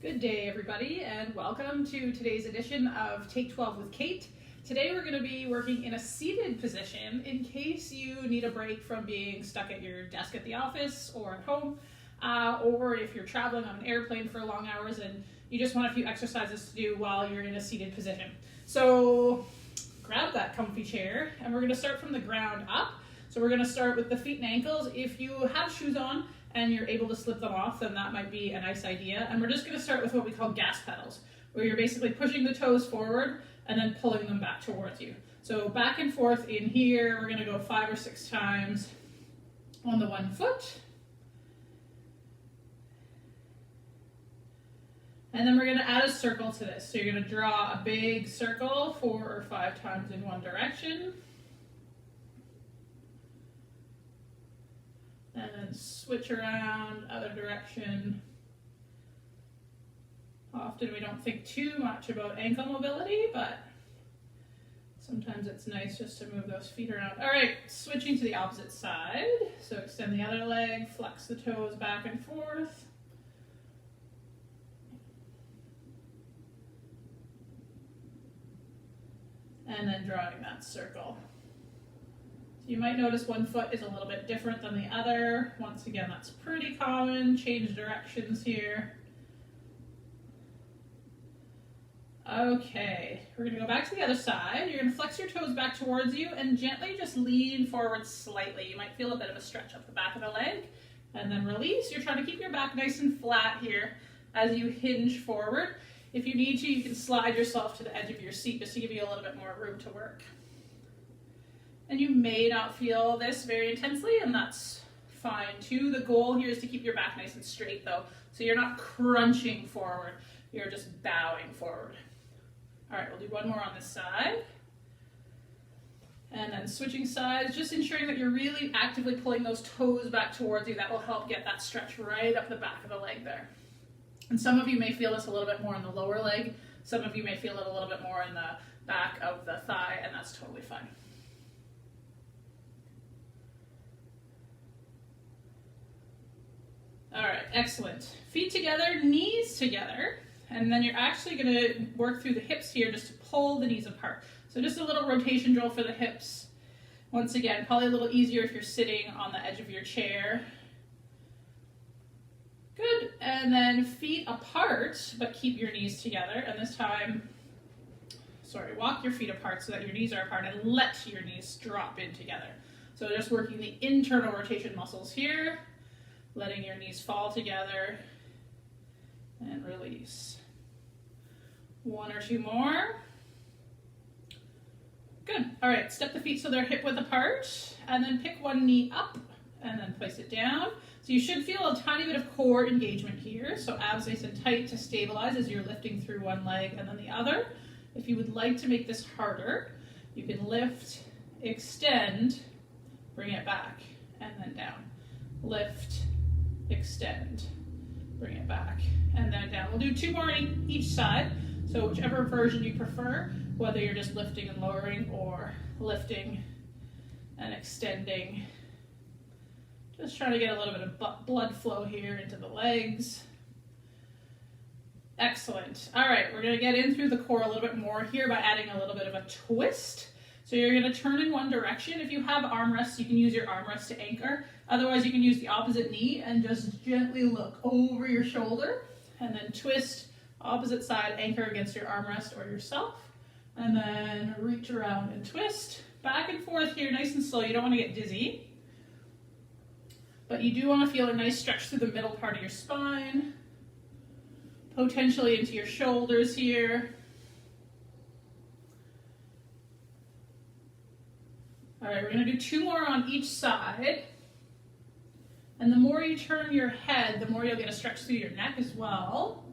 Good day, everybody, and welcome to today's edition of Take 12 with Kate. Today we're going to be working in a seated position in case you need a break from being stuck at your desk at the office or at home, or if you're traveling on an airplane for long hours and you just want a few exercises to do while you're in a seated position. So grab that comfy chair, and we're going to start from the ground up. So we're going to start with the feet and ankles. If you have shoes on and you're able to slip them off, then that might be a nice idea. And we're just going to start with what we call gas pedals, where you're basically pushing the toes forward and then pulling them back towards you. So back and forth in here, we're going to go 5 or 6 times on the one foot. And then we're going to add a circle to this. So you're going to draw a big circle 4 or 5 times in one direction. And then switch around, other direction. Often we don't think too much about ankle mobility, but sometimes it's nice just to move those feet around. All right, switching to the opposite side. So extend the other leg, flex the toes back and forth. And then drawing that circle. You might notice one foot is a little bit different than the other. Once again, that's pretty common. Change directions here. Okay, we're going to go back to the other side. You're going to flex your toes back towards you and gently just lean forward slightly. You might feel a bit of a stretch up the back of the leg. And then release. You're trying to keep your back nice and flat here as you hinge forward. If you need to, you can slide yourself to the edge of your seat just to give you a little bit more room to work. And you may not feel this very intensely, and that's fine too. The goal here is to keep your back nice and straight though, so you're not crunching forward, you're just bowing forward. All right, we'll do one more on this side. And then switching sides, just ensuring that you're really actively pulling those toes back towards you. That will help get that stretch right up the back of the leg there. And some of you may feel this a little bit more in the lower leg. Some of you may feel it a little bit more in the back of the thigh, and that's totally fine. All right, excellent. Feet together, knees together, and then you're actually going to work through the hips here just to pull the knees apart. So just a little rotation drill for the hips. Once again, probably a little easier if you're sitting on the edge of your chair. Good, and then feet apart, but keep your knees together, and this time, walk your feet apart so that your knees are apart and let your knees drop in together. So just working the internal rotation muscles here. Letting your knees fall together and release. 1 or 2 more. Good. All right, step the feet so they're hip width apart, and then pick one knee up and then place it down. So you should feel a tiny bit of core engagement here. So abs nice and tight to stabilize as you're lifting through one leg and then the other. If you would like to make this harder, you can lift, extend, bring it back, and then down. Lift, extend, bring it back, and then down. We'll do 2 more on each side, so whichever version you prefer, whether you're just lifting and lowering or lifting and extending. Just trying to get a little bit of blood flow here into the legs. Excellent. All right, we're going to get in through the core a little bit more here by adding a little bit of a twist. So you're going to turn in one direction. If you have armrests, you can use your armrest to anchor. Otherwise, you can use the opposite knee and just gently look over your shoulder and then twist opposite side, anchor against your armrest or yourself, and then reach around and twist. Back and forth here, nice and slow. You don't want to get dizzy, but you do want to feel a nice stretch through the middle part of your spine, potentially into your shoulders here. All right, we're going to do 2 more on each side. And the more you turn your head, the more you'll get a stretch through your neck as well.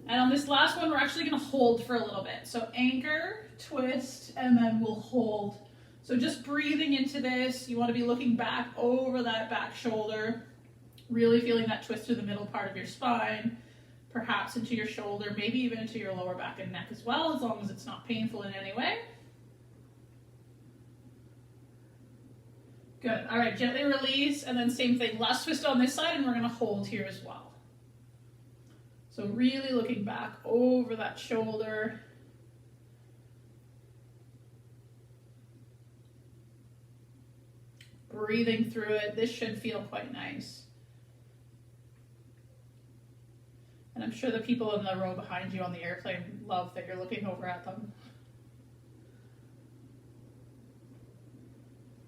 And on this last one, we're actually going to hold for a little bit. So anchor, twist, and then we'll hold. So just breathing into this. You want to be looking back over that back shoulder, really feeling that twist through the middle part of your spine, perhaps into your shoulder, maybe even into your lower back and neck as well, as long as it's not painful in any way. Good. All right, gently release, and then same thing. Last twist on this side, and we're going to hold here as well. So really looking back over that shoulder. Breathing through it. This should feel quite nice. And I'm sure the people in the row behind you on the airplane love that you're looking over at them.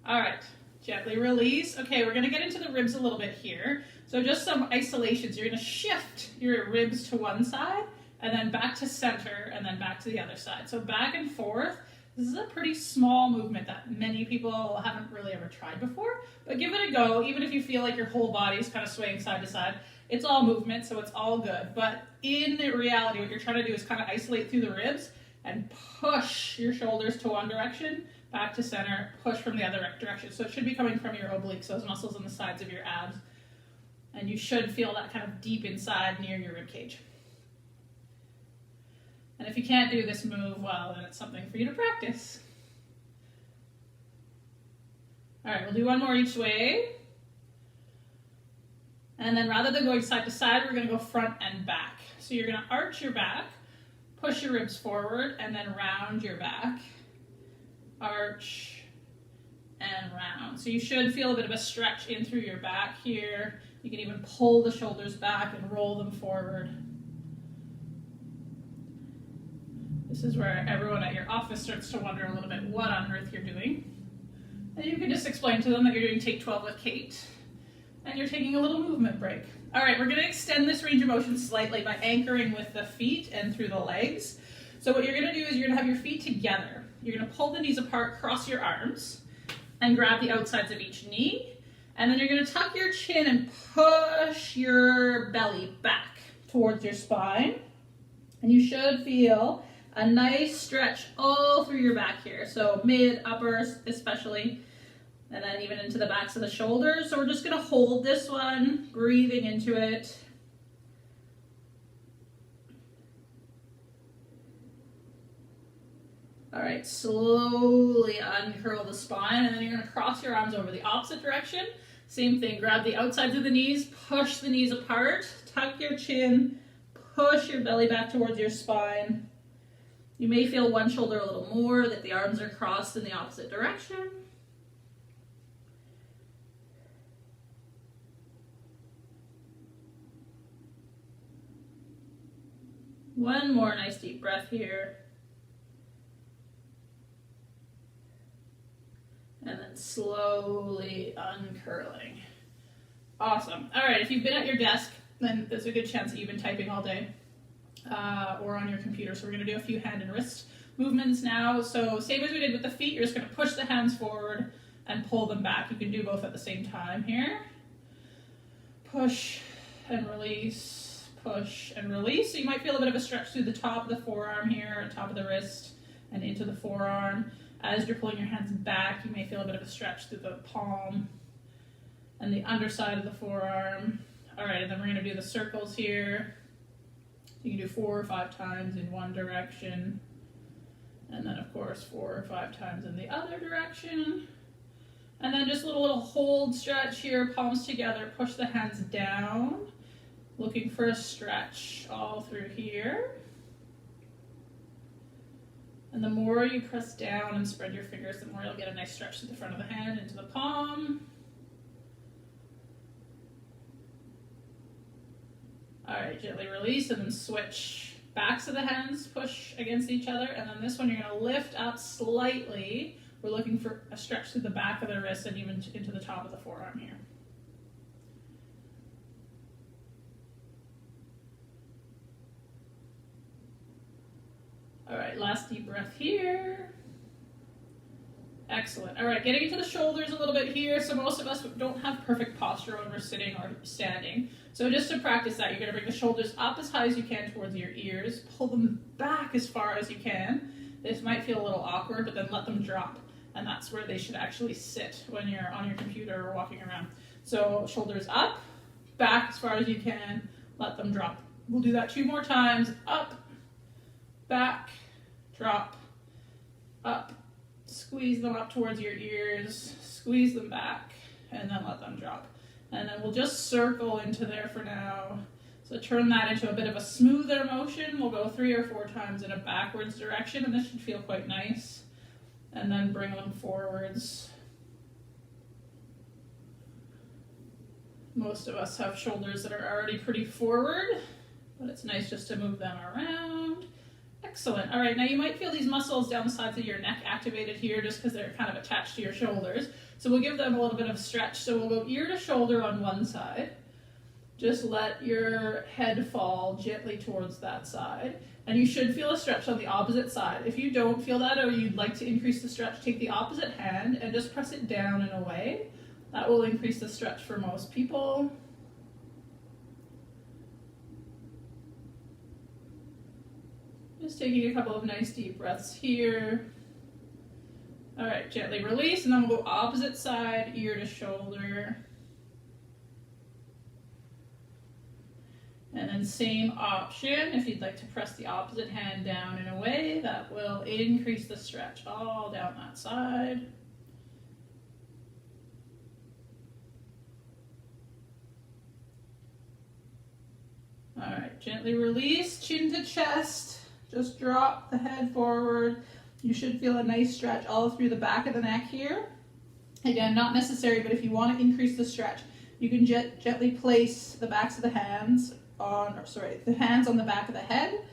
All right, gently release. Okay, we're gonna get into the ribs a little bit here. So just some isolations. You're gonna shift your ribs to one side and then back to center and then back to the other side. So back and forth. This is a pretty small movement that many people haven't really ever tried before, but give it a go. Even if you feel like your whole body is kind of swaying side to side, it's all movement, so it's all good. But in reality, what you're trying to do is kind of isolate through the ribs and push your shoulders to one direction, back to center, push from the other direction. So it should be coming from your obliques, those muscles on the sides of your abs. And you should feel that kind of deep inside near your rib cage. And if you can't do this move well, then it's something for you to practice. All right, we'll do one more each way. And then rather than going side to side, we're gonna go front and back. So you're gonna arch your back, push your ribs forward, and then round your back. Arch and round. So you should feel a bit of a stretch in through your back here. You can even pull the shoulders back and roll them forward. This is where everyone at your office starts to wonder a little bit what on earth you're doing. And you can just explain to them that you're doing Take 12 with Kate and you're taking a little movement break. All right, we're going to extend this range of motion slightly by anchoring with the feet and through the legs. So what you're going to do is you're going to have your feet together. You're going to pull the knees apart, cross your arms, and grab the outsides of each knee. And then you're going to tuck your chin and push your belly back towards your spine. And you should feel a nice stretch all through your back here. So mid, upper especially, and then even into the backs of the shoulders. So we're just gonna hold this one, breathing into it. All right, slowly uncurl the spine, and then you're gonna cross your arms over the opposite direction. Same thing, grab the outsides of the knees, push the knees apart, tuck your chin, push your belly back towards your spine. You may feel one shoulder a little more, that the arms are crossed in the opposite direction. One more nice deep breath here. And then slowly uncurling. Awesome. All right, if you've been at your desk, then there's a good chance that you've been typing all day. Or on your computer. So we're going to do a few hand and wrist movements now. So same as we did with the feet, you're just going to push the hands forward and pull them back. You can do both at the same time here. Push and release, push and release. So you might feel a bit of a stretch through the top of the forearm here, top of the wrist, and into the forearm. As you're pulling your hands back, you may feel a bit of a stretch through the palm and the underside of the forearm. All right, and then we're going to do the circles here. You can do 4 or 5 times in one direction, and then of course 4 or 5 times in the other direction. And then just a little hold stretch here, palms together, push the hands down, looking for a stretch all through here. And the more you press down and spread your fingers, the more you'll get a nice stretch to the front of the hand, into the palm. All right, gently release and then switch backs of the hands, push against each other. And then this one, you're gonna lift up slightly. We're looking for a stretch through the back of the wrist and even into the top of the forearm here. All right, last deep breath here. Excellent. All right, getting into the shoulders a little bit here. So most of us don't have perfect posture when we're sitting or standing. So just to practice that, you're going to bring the shoulders up as high as you can towards your ears. Pull them back as far as you can. This might feel a little awkward, but then let them drop. And that's where they should actually sit when you're on your computer or walking around. So shoulders up, back as far as you can, let them drop. We'll do that 2 more times. Up, back, drop, up. Squeeze them up towards your ears, squeeze them back, and then let them drop. And then we'll just circle into there for now. So turn that into a bit of a smoother motion. We'll go 3 or 4 times in a backwards direction, and this should feel quite nice. And then bring them forwards. Most of us have shoulders that are already pretty forward, but it's nice just to move them around. Excellent. All right, now you might feel these muscles down the sides of your neck activated here just because they're kind of attached to your shoulders. So we'll give them a little bit of a stretch. So we'll go ear to shoulder on one side. Just let your head fall gently towards that side. And you should feel a stretch on the opposite side. If you don't feel that or you'd like to increase the stretch, take the opposite hand and just press it down and away. That will increase the stretch for most people. Just taking a couple of nice deep breaths here. All right, gently release, and then we'll go opposite side, ear to shoulder. And then same option, if you'd like to press the opposite hand down and away, that will increase the stretch all down that side. All right, gently release, chin to chest. Just drop the head forward. You should feel a nice stretch all through the back of the neck here. Again, not necessary, but if you want to increase the stretch, you can gently place the backs of the hands on, the hands on the back of the head.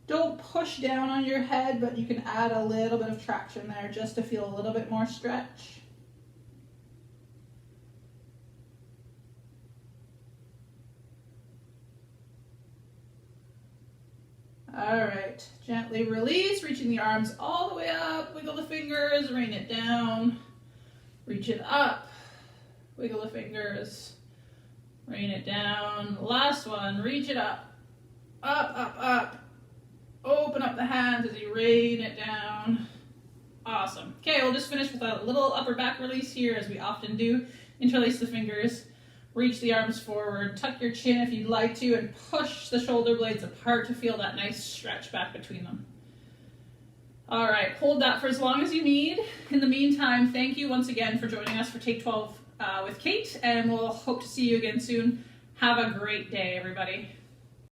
Don't push down on your head, but you can add a little bit of traction there just to feel a little bit more stretch. All right, gently release, reaching the arms all the way up, wiggle the fingers, rain it down, reach it up, wiggle the fingers, rain it down. Last one, reach it up, up, up, up. Open up the hands as you rain it down. Awesome. Okay, we'll just finish with a little upper back release here, as we often do. Interlace the fingers. Reach the arms forward, tuck your chin if you'd like to, and push the shoulder blades apart to feel that nice stretch back between them. All right, hold that for as long as you need. In the meantime, thank you once again for joining us for Take 12 with Kate, and we'll hope to see you again soon. Have a great day, everybody.